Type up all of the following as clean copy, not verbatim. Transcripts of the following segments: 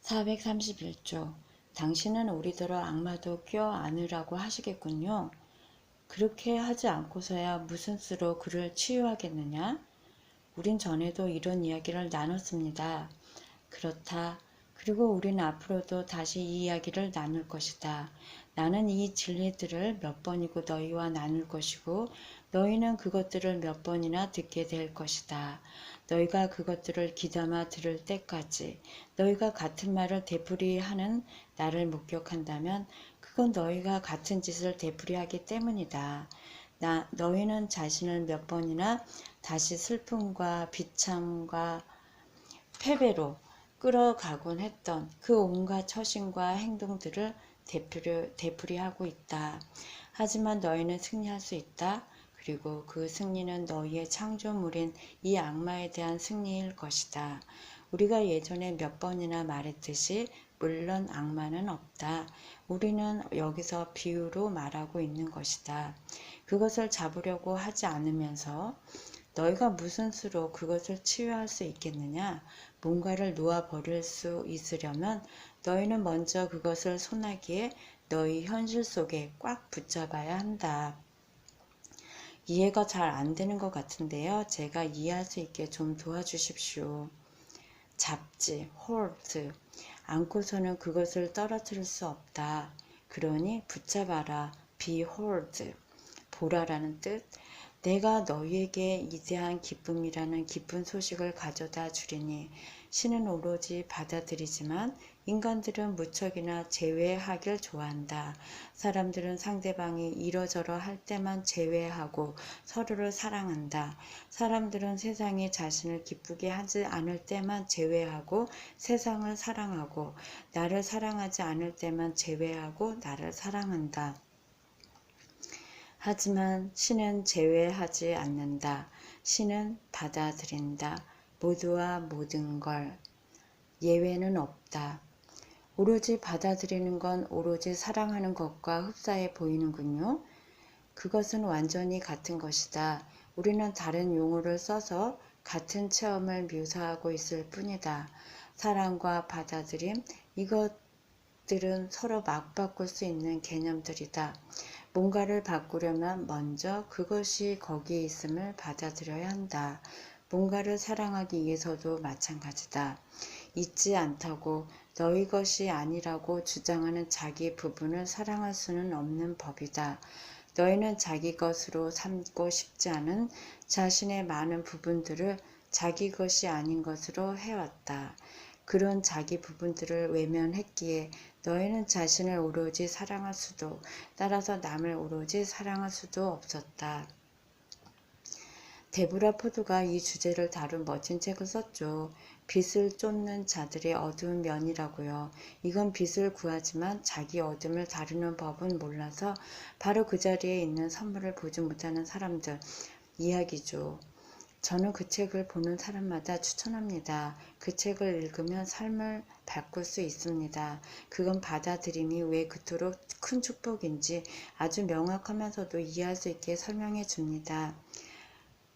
431조. 당신은 우리더러 악마도 껴 안으라고 하시겠군요. 그렇게 하지 않고서야 무슨 수로 그를 치유하겠느냐? 우린 전에도 이런 이야기를 나눴습니다. 그렇다. 그리고 우리는 앞으로도 다시 이 이야기를 나눌 것이다. 나는 이 진리들을 몇 번이고 너희와 나눌 것이고 너희는 그것들을 몇 번이나 듣게 될 것이다. 너희가 그것들을 귀담아 들을 때까지 너희가 같은 말을 되풀이하는 나를 목격한다면 그건 너희가 같은 짓을 되풀이하기 때문이다. 너희는 자신을 몇 번이나 다시 슬픔과 비참과 패배로 끌어가곤 했던 그 온갖 처신과 행동들을 되풀이하고 있다. 하지만 너희는 승리할 수 있다. 그리고 그 승리는 너희의 창조물인 이 악마에 대한 승리일 것이다. 우리가 예전에 몇 번이나 말했듯이 물론 악마는 없다. 우리는 여기서 비유로 말하고 있는 것이다. 그것을 잡으려고 하지 않으면서 너희가 무슨 수로 그것을 치유할 수 있겠느냐? 뭔가를 놓아버릴 수 있으려면 너희는 먼저 그것을 손아귀에 너희 현실 속에 꽉 붙잡아야 한다. 이해가 잘 안 되는 것 같은데요. 제가 이해할 수 있게 좀 도와주십시오. 잡지, hold. 안고서는 그것을 떨어뜨릴 수 없다. 그러니 붙잡아라. behold. 보라라는 뜻. 내가 너희에게 이대한 기쁨이라는 기쁜 소식을 가져다 주리니 신은 오로지 받아들이지만 인간들은 무척이나 제외하길 좋아한다. 사람들은 상대방이 이러저러 할 때만 제외하고 서로를 사랑한다. 사람들은 세상이 자신을 기쁘게 하지 않을 때만 제외하고 세상을 사랑하고 나를 사랑하지 않을 때만 제외하고 나를 사랑한다. 하지만 신은 제외하지 않는다. 신은 받아들인다. 모두와 모든 걸. 예외는 없다. 오로지 받아들이는 건 오로지 사랑하는 것과 흡사해 보이는군요. 그것은 완전히 같은 것이다. 우리는 다른 용어를 써서 같은 체험을 묘사하고 있을 뿐이다. 사랑과 받아들임, 이것들은 서로 맞바꿀 수 있는 개념들이다. 뭔가를 바꾸려면 먼저 그것이 거기에 있음을 받아들여야 한다. 뭔가를 사랑하기 위해서도 마찬가지다. 있지 않다고 너희 것이 아니라고 주장하는 자기 부분을 사랑할 수는 없는 법이다. 너희는 자기 것으로 삼고 싶지 않은 자신의 많은 부분들을 자기 것이 아닌 것으로 해왔다. 그런 자기 부분들을 외면했기에 너희는 자신을 오로지 사랑할 수도 따라서 남을 오로지 사랑할 수도 없었다. 데보라 포드가 이 주제를 다룬 멋진 책을 썼죠. 빛을 쫓는 자들의 어두운 면이라고요. 이건 빛을 구하지만 자기 어둠을 다루는 법은 몰라서 바로 그 자리에 있는 선물을 보지 못하는 사람들 이야기죠. 저는 그 책을 보는 사람마다 추천합니다. 그 책을 읽으면 삶을 바꿀 수 있습니다. 그건 받아들임이 왜 그토록 큰 축복인지 아주 명확하면서도 이해할 수 있게 설명해 줍니다.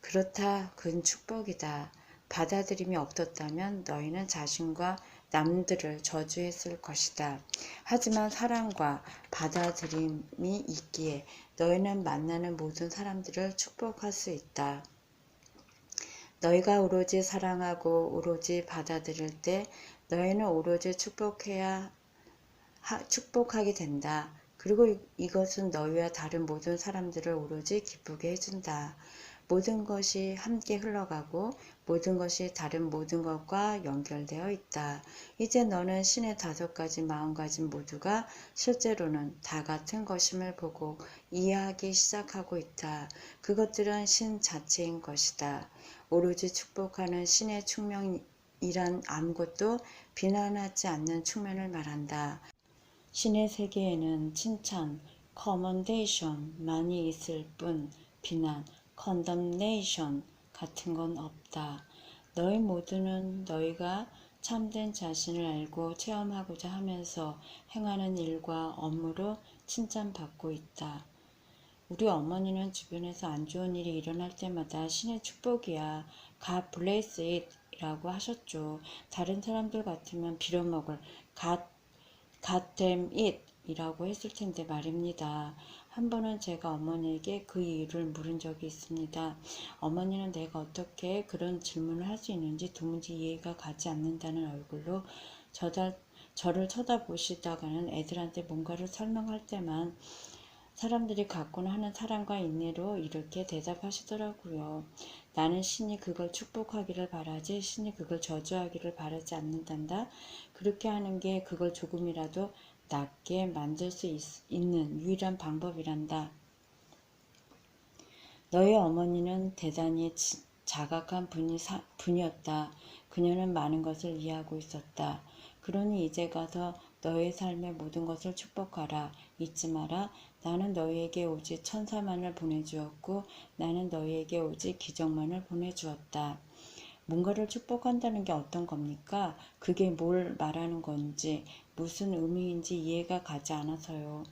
그렇다, 그건 축복이다. 받아들임이 없었다면 너희는 자신과 남들을 저주했을 것이다. 하지만 사랑과 받아들임이 있기에 너희는 만나는 모든 사람들을 축복할 수 있다. 너희가 오로지 사랑하고 오로지 받아들일 때 너희는 오로지 축복하게 된다. 그리고 이것은 너희와 다른 모든 사람들을 오로지 기쁘게 해준다. 모든 것이 함께 흘러가고 모든 것이 다른 모든 것과 연결되어 있다. 이제 너는 신의 5가지 마음가짐 모두가 실제로는 다 같은 것임을 보고 이해하기 시작하고 있다. 그것들은 신 자체인 것이다. 오로지 축복하는 신의 측면이란 아무것도 비난하지 않는 측면을 말한다. 신의 세계에는 칭찬, commendation만이 있을 뿐 비난, condemnation 같은 건 없다. 너희 모두는 너희가 참된 자신을 알고 체험하고자 하면서 행하는 일과 업무로 칭찬받고 있다. 우리 어머니는 주변에서 안 좋은 일이 일어날 때마다 신의 축복이야. God bless it 이라고 하셨죠. 다른 사람들 같으면 빌어먹을 God damn it 이라고 했을 텐데 말입니다. 한 번은 제가 어머니에게 그 이유를 물은 적이 있습니다. 어머니는 내가 어떻게 그런 질문을 할 수 있는지 도무지 이해가 가지 않는다는 얼굴로 저를 쳐다보시다가는 애들한테 뭔가를 설명할 때만 사람들이 갖고는 하는 사랑과 인내로 이렇게 대답하시더라고요. 나는 신이 그걸 축복하기를 바라지 신이 그걸 저주하기를 바라지 않는단다. 그렇게 하는 게 그걸 조금이라도 낫게 만들 수 있는 유일한 방법이란다. 너희 어머니는 대단히 자각한 분이었다. 그녀는 많은 것을 이해하고 있었다. 그러니 이제 가서 너의 삶의 모든 것을 축복하라. 잊지 마라. 나는 너희에게 오직 천사만을 보내주었고 나는 너희에게 오직 기적만을 보내주었다. 뭔가를 축복한다는 게 어떤 겁니까? 그게 뭘 말하는 건지 무슨 의미인지 이해가 가지 않아서요.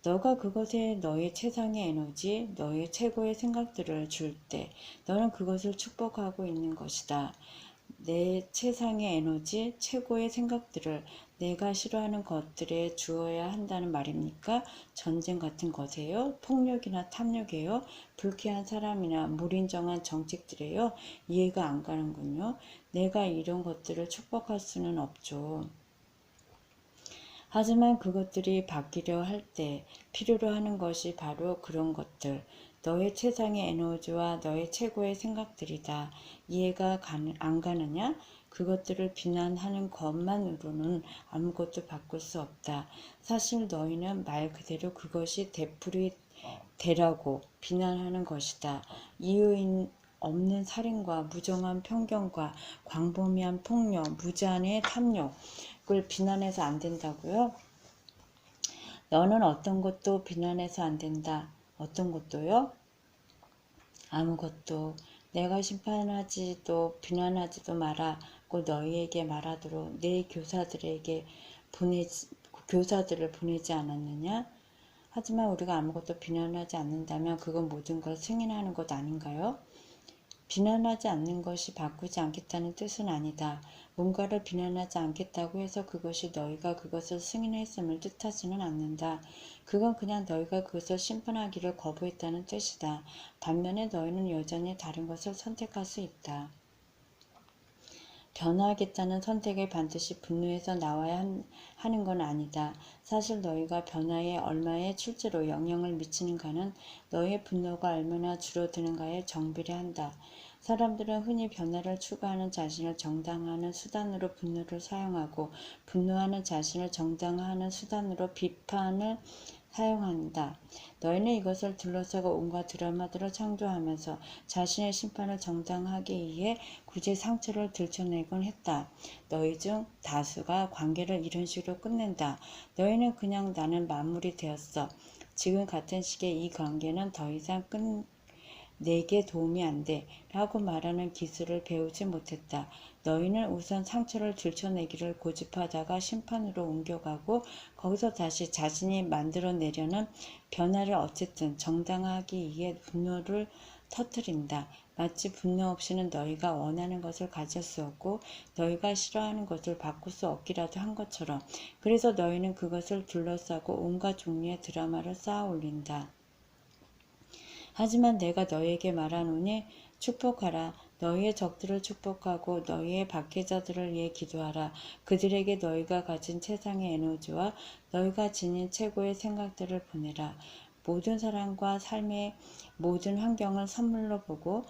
너가 그것에 너의 최상의 에너지, 너의 최고의 생각들을 줄 때 너는 그것을 축복하고 있는 것이다. 내 최상의 에너지, 최고의 생각들을 내가 싫어하는 것들에 주어야 한다는 말입니까? 전쟁 같은 것에요? 폭력이나 탐욕이에요? 불쾌한 사람이나 무인정한 정책들이에요? 이해가 안 가는군요. 내가 이런 것들을 축복할 수는 없죠. 하지만 그것들이 바뀌려 할 때 필요로 하는 것이 바로 그런 것들, 너의 최상의 에너지와 너의 최고의 생각들이다. 이해가 안 가느냐? 그것들을 비난하는 것만으로는 아무것도 바꿀 수 없다. 사실 너희는 말 그대로 그것이 되풀이 되라고 비난하는 것이다. 이유 없는 살인과 무정한 편견과 광범위한 폭력, 무제한의 탐욕을 비난해서 안 된다고요? 너는 어떤 것도 비난해서 안 된다. 어떤 것도요? 아무것도. 내가 심판하지도 비난하지도 마라고 너희에게 말하도록 내 교사들을 보내지 않았느냐? 하지만 우리가 아무것도 비난하지 않는다면 그건 모든 걸 승인하는 것 아닌가요? 비난하지 않는 것이 바꾸지 않겠다는 뜻은 아니다. 뭔가를 비난하지 않겠다고 해서 그것이 너희가 그것을 승인했음을 뜻하지는 않는다. 그건 그냥 너희가 그것을 심판하기를 거부했다는 뜻이다. 반면에 너희는 여전히 다른 것을 선택할 수 있다. 변화하겠다는 선택이 반드시 분노에서 나와야 하는 건 아니다. 사실 너희가 변화에 얼마에 실제로 영향을 미치는가는 너희의 분노가 얼마나 줄어드는가에 정비례한다. 사람들은 흔히 변화를 추구하는 자신을 정당화하는 수단으로 분노를 사용하고 분노하는 자신을 정당화하는 수단으로 비판을 사용한다. 너희는 이것을 둘러싸고 온갖 드라마들을 창조하면서 자신의 심판을 정당하기 위해 굳이 상처를 들춰내곤 했다. 너희 중 다수가 관계를 이런 식으로 끝낸다. 너희는 그냥 나는 마무리되었어. 지금 같은 시기에 이 관계는 더 이상 내게 도움이 안 돼 라고 말하는 기술을 배우지 못했다. 너희는 우선 상처를 들춰내기를 고집하다가 심판으로 옮겨가고 거기서 다시 자신이 만들어내려는 변화를 어쨌든 정당화하기 위해 분노를 터뜨린다. 마치 분노 없이는 너희가 원하는 것을 가질 수 없고 너희가 싫어하는 것을 바꿀 수 없기라도 한 것처럼. 그래서 너희는 그것을 둘러싸고 온갖 종류의 드라마를 쌓아 올린다. 하지만 내가 너희에게 말하노니 축복하라. 너희의 적들을 축복하고 너희의 박해자들을 위해 기도하라. 그들에게 너희가 가진 최상의 에너지와 너희가 지닌 최고의 생각들을 보내라. 모든 사람과 삶의 모든 환경을 선물로 보고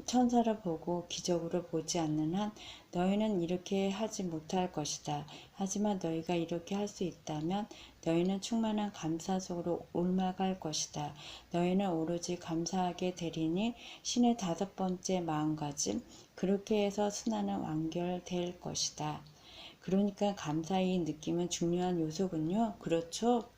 천사를 보고 기적으로 보지 않는 한 너희는 이렇게 하지 못할 것이다. 하지만 너희가 이렇게 할 수 있다면 너희는 충만한 감사 속으로 옮아갈 것이다. 너희는 오로지 감사하게 되리니 신의 5번째 마음가짐 그렇게 해서 순환은 완결될 것이다. 그러니까 감사의 느낌은 중요한 요소군요. 그렇죠?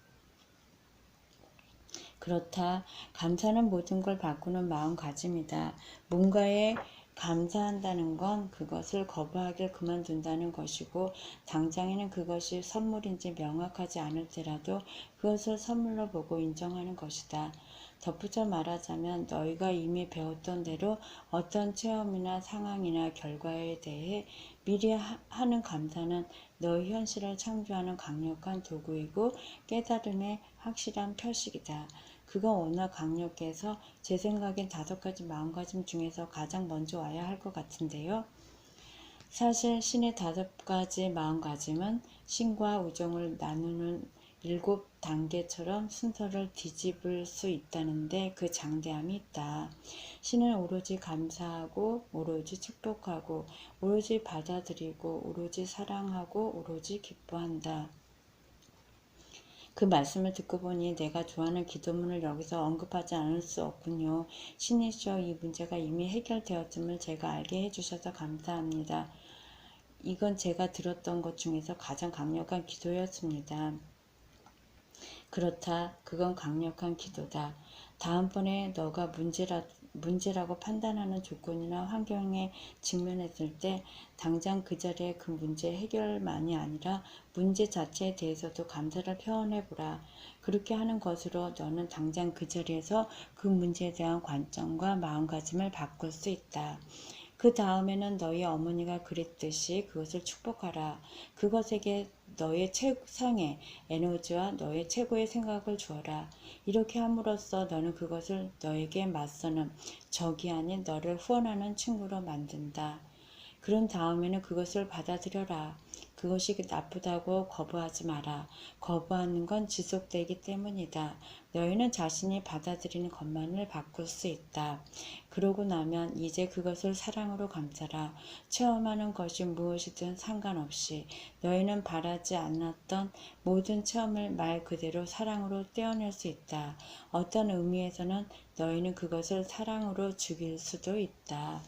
그렇다. 감사는 모든 걸 바꾸는 마음가짐이다. 뭔가에 감사한다는 건 그것을 거부하길 그만둔다는 것이고 당장에는 그것이 선물인지 명확하지 않을 때라도 그것을 선물로 보고 인정하는 것이다. 덧붙여 말하자면 너희가 이미 배웠던 대로 어떤 체험이나 상황이나 결과에 대해 미리 하는 감사는 너희 현실을 창조하는 강력한 도구이고 깨달음의 확실한 표식이다. 그건 워낙 강력해서 제 생각엔 5가지 마음가짐 중에서 가장 먼저 와야 할 것 같은데요. 사실 신의 5가지 마음가짐은 신과 우정을 나누는 7단계처럼 순서를 뒤집을 수 있다는데 그 장대함이 있다. 신은 오로지 감사하고 오로지 축복하고 오로지 받아들이고 오로지 사랑하고 오로지 기뻐한다. 그 말씀을 듣고 보니 내가 좋아하는 기도문을 여기서 언급하지 않을 수 없군요. 신이시여, 이 문제가 이미 해결되었음을 제가 알게 해주셔서 감사합니다. 이건 제가 들었던 것 중에서 가장 강력한 기도였습니다. 그렇다. 그건 강력한 기도다. 다음번에 너가 문제라고 판단하는 조건이나 환경에 직면했을 때 당장 그 자리에 그 문제 해결만이 아니라 문제 자체에 대해서도 감사를 표현해보라. 그렇게 하는 것으로 너는 당장 그 자리에서 그 문제에 대한 관점과 마음가짐을 바꿀 수 있다. 그 다음에는 너희 어머니가 그랬듯이 그것을 축복하라. 그것에게 너의 최상의 에너지와 너의 최고의 생각을 주어라. 이렇게 함으로써 너는 그것을 너에게 맞서는 적이 아닌 너를 후원하는 친구로 만든다. 그런 다음에는 그것을 받아들여라. 그것이 나쁘다고 거부하지 마라. 거부하는 건 지속되기 때문이다. 너희는 자신이 받아들이는 것만을 바꿀 수 있다. 그러고 나면 이제 그것을 사랑으로 감싸라. 체험하는 것이 무엇이든 상관없이 너희는 바라지 않았던 모든 체험을 말 그대로 사랑으로 떼어낼 수 있다. 어떤 의미에서는 너희는 그것을 사랑으로 죽일 수도 있다.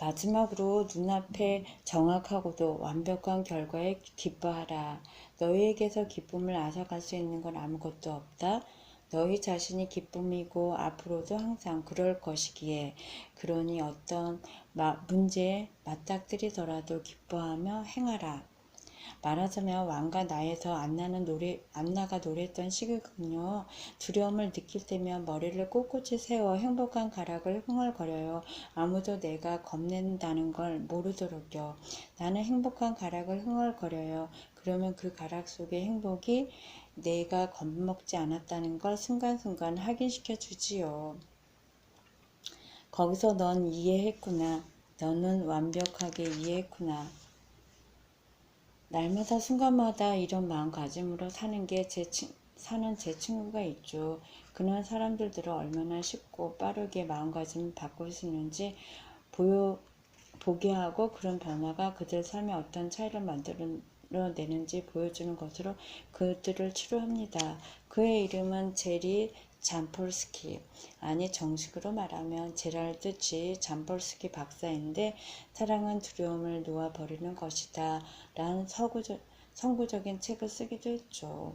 마지막으로 눈앞에 정확하고도 완벽한 결과에 기뻐하라. 너희에게서 기쁨을 앗아갈 수 있는 건 아무것도 없다. 너희 자신이 기쁨이고 앞으로도 항상 그럴 것이기에 그러니 어떤 문제에 맞닥뜨리더라도 기뻐하며 행하라. 말하자면 왕과 나에서 안나가 노래했던 시기군요. 두려움을 느낄 때면 머리를 꼿꼿이 세워 행복한 가락을 흥얼거려요. 아무도 내가 겁낸다는 걸 모르도록요. 나는 행복한 가락을 흥얼거려요. 그러면 그 가락 속의 행복이 내가 겁먹지 않았다는 걸 순간순간 확인시켜 주지요. 거기서 넌 이해했구나. 너는 완벽하게 이해했구나. 날마다 순간마다 이런 마음가짐으로 사는 제 친구가 있죠. 그는 사람들들을 얼마나 쉽고 빠르게 마음가짐을 바꿀 수 있는지 보게 하고 그런 변화가 그들 삶에 어떤 차이를 만들어내는지 보여주는 것으로 그들을 치료합니다. 그의 이름은 제리 잠폴스키, 아니 정식으로 말하면 제랄드 G. 잠폴스키 박사인데 사랑은 두려움을 놓아버리는 것이다 라는 선구적인 책을 쓰기도 했죠.